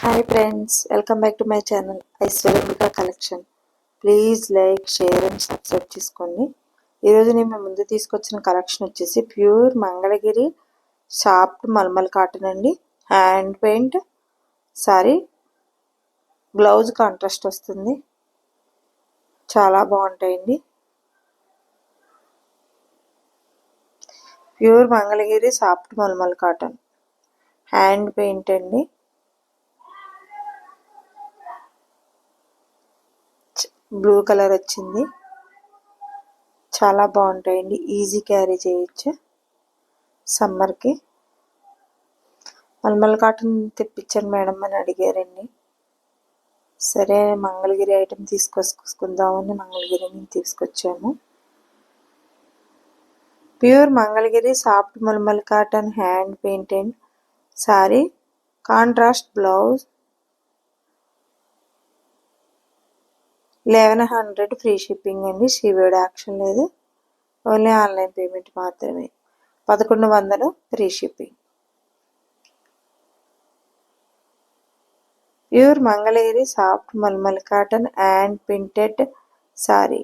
Hi friends, welcome back to my channel Aishwaryamika collection. Please like, share and subscribe చేసుకోండి. ఈరోజు నేను మీ ముందు తీసుకొచ్చిన కలెక్షన్ వచ్చేసి pure Mangalagiri soft mulmul cotton అండి. Hand paint sari, blouse contrast వస్తుంది. చాలా బాగుంటాయండి. Pure Mangalagiri soft mulmul cotton hand paint అండి. బ్లూ కలర్ వచ్చింది. చాలా బాగుంటాయండి. ఈజీ క్యారీ చేయొచ్చు. సమ్మర్కి మల్మల్ కాటన్ తెప్పించాను మేడం అని అడిగారండి. సరే మంగళగిరి ఐటెం తీసుకొచ్చుకుందామని మంగళగిరి నుంచి తీసుకొచ్చాము. Pure Mangalagiri soft mulmul cotton hand painted sari, contrast blouse, 1100 free shipping అండి. షీవేడ్ యాక్షన్ లేదు, ఓన్లీ ఆన్లైన్ పేమెంట్ మాత్రమే. 1100 free shipping. Pure Mangalagiri soft mulmul cotton hand printed sari.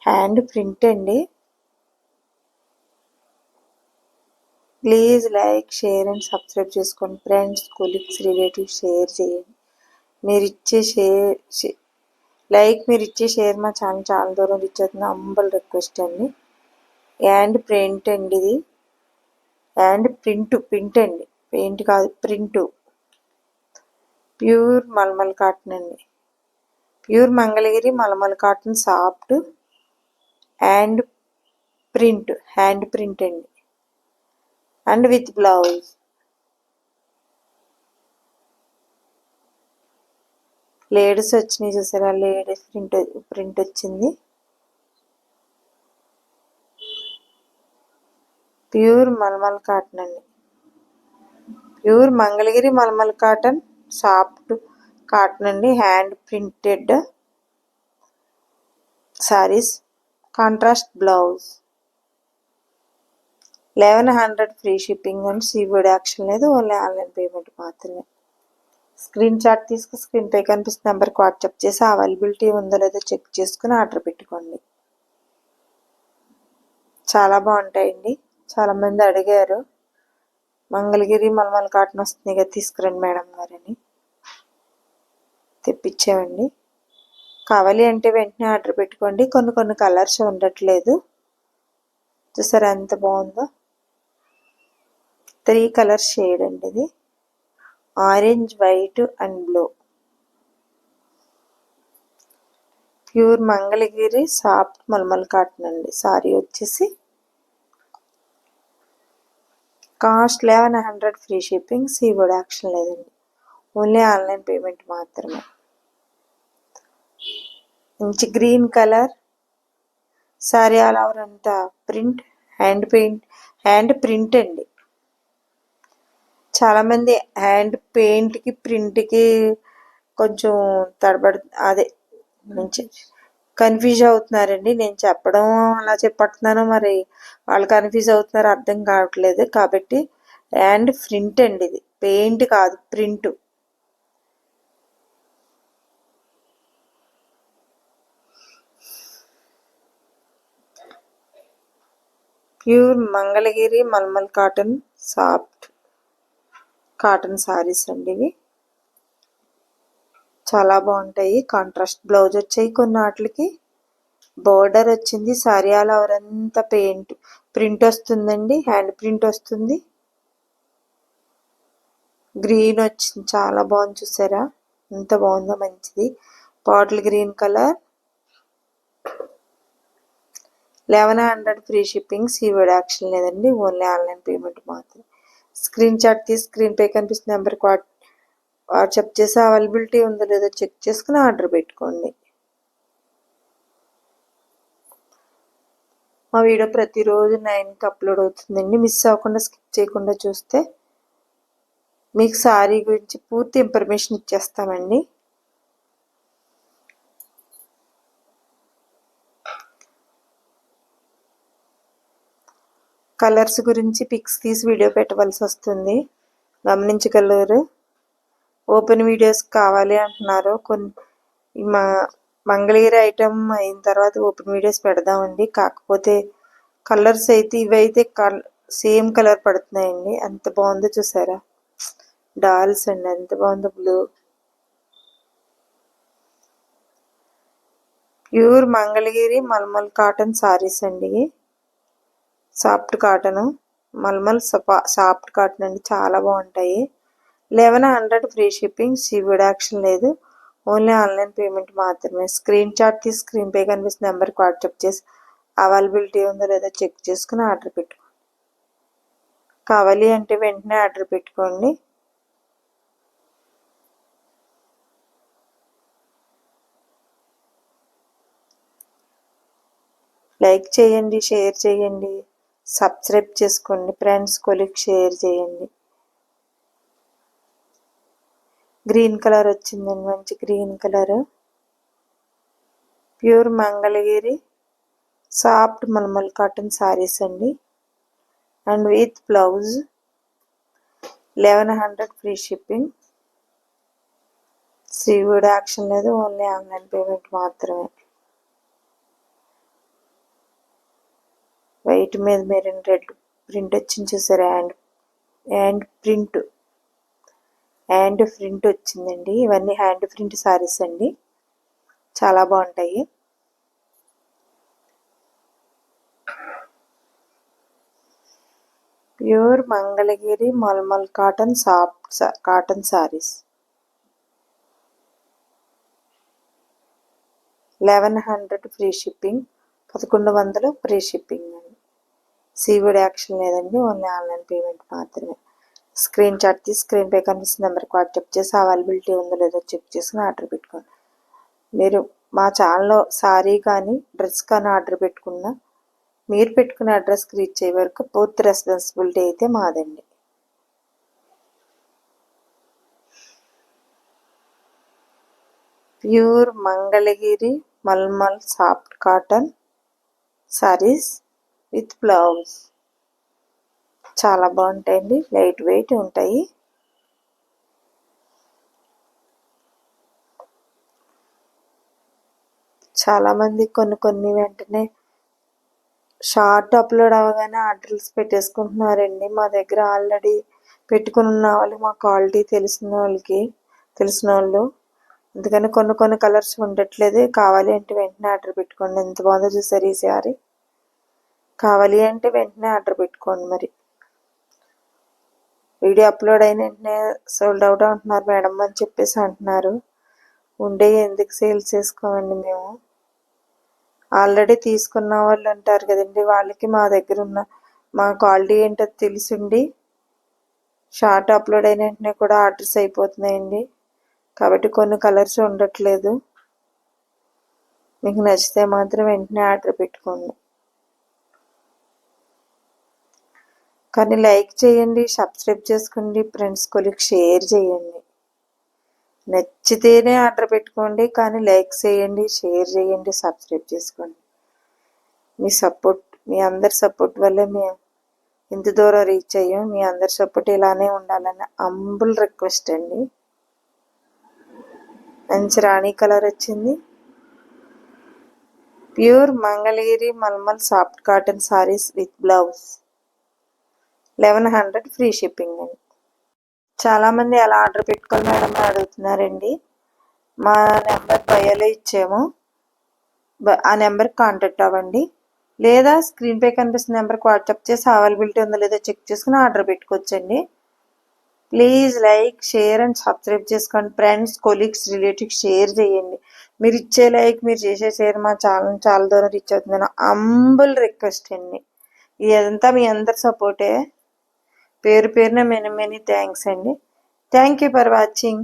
Hand print అండి. Please like, share and subscribe చేసుకోండి. ఫ్రెండ్స్, కొలీగ్స్, రిలేటివ్స్ షేర్ చేయండి. మీరు ఇచ్చే షేర్ మా ఛానల్ చాలా దూరం రీచ్ అవుతుంది. హంబల్ రిక్వెస్ట్ అండి. హ్యాండ్ ప్రింట్ అండి. ఇది హ్యాండ్ ప్రింట్ అండి, పెయింట్ కాదు, ప్రింట్. ప్యూర్ మల్మల్ కాటన్ అండి. Pure Mangalagiri mulmul cotton soft hand print అండి. And with blouse. లేడీస్ వచ్చినాయి చూసారా, లేడీస్ ప్రింట్ వచ్చింది. ప్యూర్ మల్మల్ కాటన్ అండి. Pure Mangalagiri mulmul cotton soft cotton అండి. Hand printed saris, contrast blouse, 1100 free shipping and సీవర్డ్ యాక్షన్ లేదు, ఓన్లీ ఆన్లైన్ పేమెంట్ మాత్రమే. స్క్రీన్ షాట్ తీసుకుని స్క్రీన్ పై కనిపిస్తున్న నెంబర్కి వాట్సాప్ చేసి అవైలబిలిటీ ఉందో లేదో చెక్ చేసుకుని ఆర్డర్ పెట్టుకోండి. చాలా బాగుంటాయండి. చాలామంది అడిగారు మంగళగిరి మల్మల్ కాటన్ వస్తుంది కదా తీసుకురండి మేడం గారని, తెప్పించామండి. కావాలి అంటే వెంటనే ఆర్డర్ పెట్టుకోండి. కొన్ని కలర్స్ ఉండట్లేదు. చూసారా ఎంత బాగుందో. 3 కలర్స్ షేడ్ అండి. ఇది orange, white and blue. Pure Mangalagiri soft mulmul cotton అండి. సారీ వచ్చేసి cost 1100 free shipping, COD option లేదండి, ఓన్లీ ఆన్లైన్ పేమెంట్ మాత్రమే. మంచి green colour sari, all over అంతా ప్రింట్, హ్యాండ్ ప్రింట్ అండి. చాలామంది హ్యాండ్ పెయింట్కి ప్రింట్కి కొంచెం అదే మంచి కన్ఫ్యూజ్ అవుతున్నారండి. నేను చెప్పడం అలా చెప్పట్టున్నాను, మరి వాళ్ళు కన్ఫ్యూజ్ అవుతున్నారు, అర్థం కావట్లేదు. కాబట్టి హ్యాండ్ ప్రింట్ అండి. ఇది పెయింట్ కాదు, print. Pure Mangalagiri mulmul cotton soft cotton saris అండి. ఇవి చాలా బాగుంటాయి. కాంట్రాస్ట్ బ్లౌజ్ వచ్చాయి. కొన్ని వాటికి బోర్డర్ వచ్చింది. సారీ ఆల్ ఓవర్ అంతా ప్రింట్ వస్తుందండి. హ్యాండ్ ప్రింట్ వస్తుంది. గ్రీన్ వచ్చింది, చాలా బాగుంది. చూసారా ఎంత బాగుందో, మంచిది. Bottle green colour, 1100 free shipping, COD option లేదండి, ఓన్లీ ఆన్లైన్ పేమెంట్ మాత్రం. స్క్రీన్ షాట్ తీసి స్క్రీన్ పై కనిపిస్తున్న నెంబర్కి వాట్సాప్ చేసి అవైలబిలిటీ ఉందో లేదో చెక్ చేసుకుని ఆర్డర్ పెట్టుకోండి. మా వీడియో ప్రతిరోజు 9కి అప్లోడ్ అవుతుందండి. మిస్ అవ్వకుండా, స్కిప్ చేయకుండా చూస్తే మీకు సారీ గురించి పూర్తి ఇన్ఫర్మేషన్ ఇచ్చేస్తామండి. కలర్స్ గురించి పిక్స్ తీసి వీడియో పెట్టవలసి వస్తుంది, గమనించగలరు. ఓపెన్ వీడియోస్ కావాలి అంటున్నారు. కొన్ని మంగళగిరి ఐటమ్ అయిన తర్వాత ఓపెన్ వీడియోస్ పెడదామండి. కాకపోతే కలర్స్ అయితే ఇవైతే సేమ్ కలర్ పడుతున్నాయండి. ఎంత బాగుందో చూసారా, డాల్స్ అండి, ఎంత బాగుందో. Blue pure Mangalagiri mulmul cotton saris అండి. Soft cotton, mulmul soft cotton అండి, చాలా బాగుంటాయి. 1100 ఫ్రీ షిప్పింగ్, సివిడ్ యాక్షన్ లేదు, ఓన్లీ ఆన్లైన్ పేమెంట్ మాత్రమే. స్క్రీన్ షాట్ తీసి స్క్రీన్ పే కనిపిస్తున్న నెంబర్కి వాట్సాప్ చేసి అవైలబిలిటీ ఉందో లేదో చెక్ చేసుకుని ఆర్డర్ పెట్టుకోండి. కావాలి అంటే వెంటనే ఆర్డర్ పెట్టుకోండి. లైక్ చేయండి, షేర్ చేయండి, సబ్స్క్రైబ్ చేసుకోండి, ఫ్రెండ్స్ కొలీగ్ షేర్ చేయండి. గ్రీన్ కలర్ వచ్చిందండి, మంచి green colour. Pure Mangalagiri soft mulmul cotton saris అండి, and with blouse. 1100 free shipping, సివిడ్ యాక్షన్ లేదు, ఓన్లీ ఆన్లైన్ పేమెంట్ మాత్రమే. వైట్ మీద మెరూన్ రెడ్ ప్రింట్ వచ్చింది చూసారా, హ్యాండ్ ప్రింట్ వచ్చిందండి. ఇవన్నీ హ్యాండ్ ప్రింట్ సారీస్ అండి, చాలా బాగుంటాయి. Pure Mangalagiri mulmul cotton soft cotton saris. 1100 free shipping, 1100 free shipping అండి. సివిడ్ యాక్షన్ లేదండి, ఓన్లీ ఆన్లైన్ పేమెంట్ మాత్రమే. స్క్రీన్ షాట్ తీసి స్క్రీన్ పే కనిపిస్తున్న నెంబర్కి వాట్సాప్ చేసి అవైలబిలిటీ ఉందో లేదో చెక్ చేసుకుని ఆర్డర్ పెట్టుకోండి. మీరు మా ఛానల్లో సారీ కానీ డ్రెస్ కానీ ఆర్డర్ పెట్టుకున్నా మీరు పెట్టుకునే అడ్రస్కి రీచ్ అయ్యే వరకు పూర్తి రెస్పాన్సిబిలిటీ అయితే మాదండి. Pure Mangalagiri mulmul soft cotton saris with blouse, చాలా బాగుంటాయండి, లైట్ వెయిట్ ఉంటాయి. చాలామంది కొన్ని వెంటనే షార్ట్ అప్లోడ్ అవ్వగానే ఆర్డర్స్ పెట్టేసుకుంటున్నారండి. మా దగ్గర ఆల్రెడీ పెట్టుకుని ఉన్న వాళ్ళు, మా క్వాలిటీ తెలిసిన వాళ్ళు, అందుకని కొన్ని కలర్స్ ఉండట్లేదు. కావాలి అంటే వెంటనే ఆర్డర్ పెట్టుకోండి. ఎంత బాగుందో చూసారు ఈ సారీ, కావాలి అంటే వెంటనే ఆర్డర్ పెట్టుకోండి. మరి వీడియో అప్లోడ్ అయిన వెంటనే సోల్డ్ అవుట్ అంటున్నారు మేడం అని చెప్పేసి అంటున్నారు. ఉండే ఎందుకు సేల్స్ చేసుకోమండి మేము. ఆల్రెడీ తీసుకున్న వాళ్ళు ఉంటారు కదండి, వాళ్ళకి మా దగ్గర ఉన్న మా క్వాలిటీ ఏంటో తెలిసిండి షార్ట్ అప్లోడ్ అయిన వెంటనే కూడా ఆర్డర్స్ అయిపోతున్నాయండి. కాబట్టి కొన్ని కలర్స్ ఉండట్లేదు. మీకు నచ్చితే మాత్రం వెంటనే ఆర్డర్ పెట్టుకోండి. కానీ లైక్ చేయండి, సబ్స్క్రైబ్ చేసుకోండి, ఫ్రెండ్స్ కొలీగ్ షేర్ చేయండి. నచ్చితేనే ఆర్డర్ పెట్టుకోండి, కానీ లైక్ చేయండి, షేర్ చేయండి, సబ్స్క్రైబ్ చేసుకోండి. మీ అందరి సపోర్ట్ వల్లే మేము ఇంత దూరం రీచ్ అయ్యాం. మీ అందరి సపోర్ట్ ఇలానే ఉండాలని హంబుల్ రిక్వెస్ట్ అండి. మంచి రాణి కలర్ వచ్చింది. Pure Mangalagiri mulmul soft cotton saris with blouse, 1100 free shipping అండి. చాలామంది ఎలా ఆర్డర్ పెట్టుకోవాలి మేడం అని అడుగుతున్నారండి. మా నెంబర్ బయోలో ఇచ్చాము, ఆ నెంబర్కి కాంటాక్ట్ అవ్వండి, లేదా స్క్రీన్ పే కనిపిస్తున్న నెంబర్కి వాట్సాప్ చేసి అవైలబిలిటీ ఉందో లేదో చెక్ చేసుకుని ఆర్డర్ పెట్టుకోవచ్చండి. Please like, share and subscribe చేసుకోండి. ఫ్రెండ్స్ కొలీగ్స్ రిలేటివ్స్ షేర్ చేయండి. మీరు ఇచ్చే లైక్, మీరు చేసే షేర్ మా ఛానల్ చాలా దూరం రీచ్ అవుతుంది. హంబుల్ రిక్వెస్ట్ అండి. ఇదంతా మీ అందరి సపోర్టే. పేరున మెనీ థ్యాంక్స్ అండి. Thank you for watching.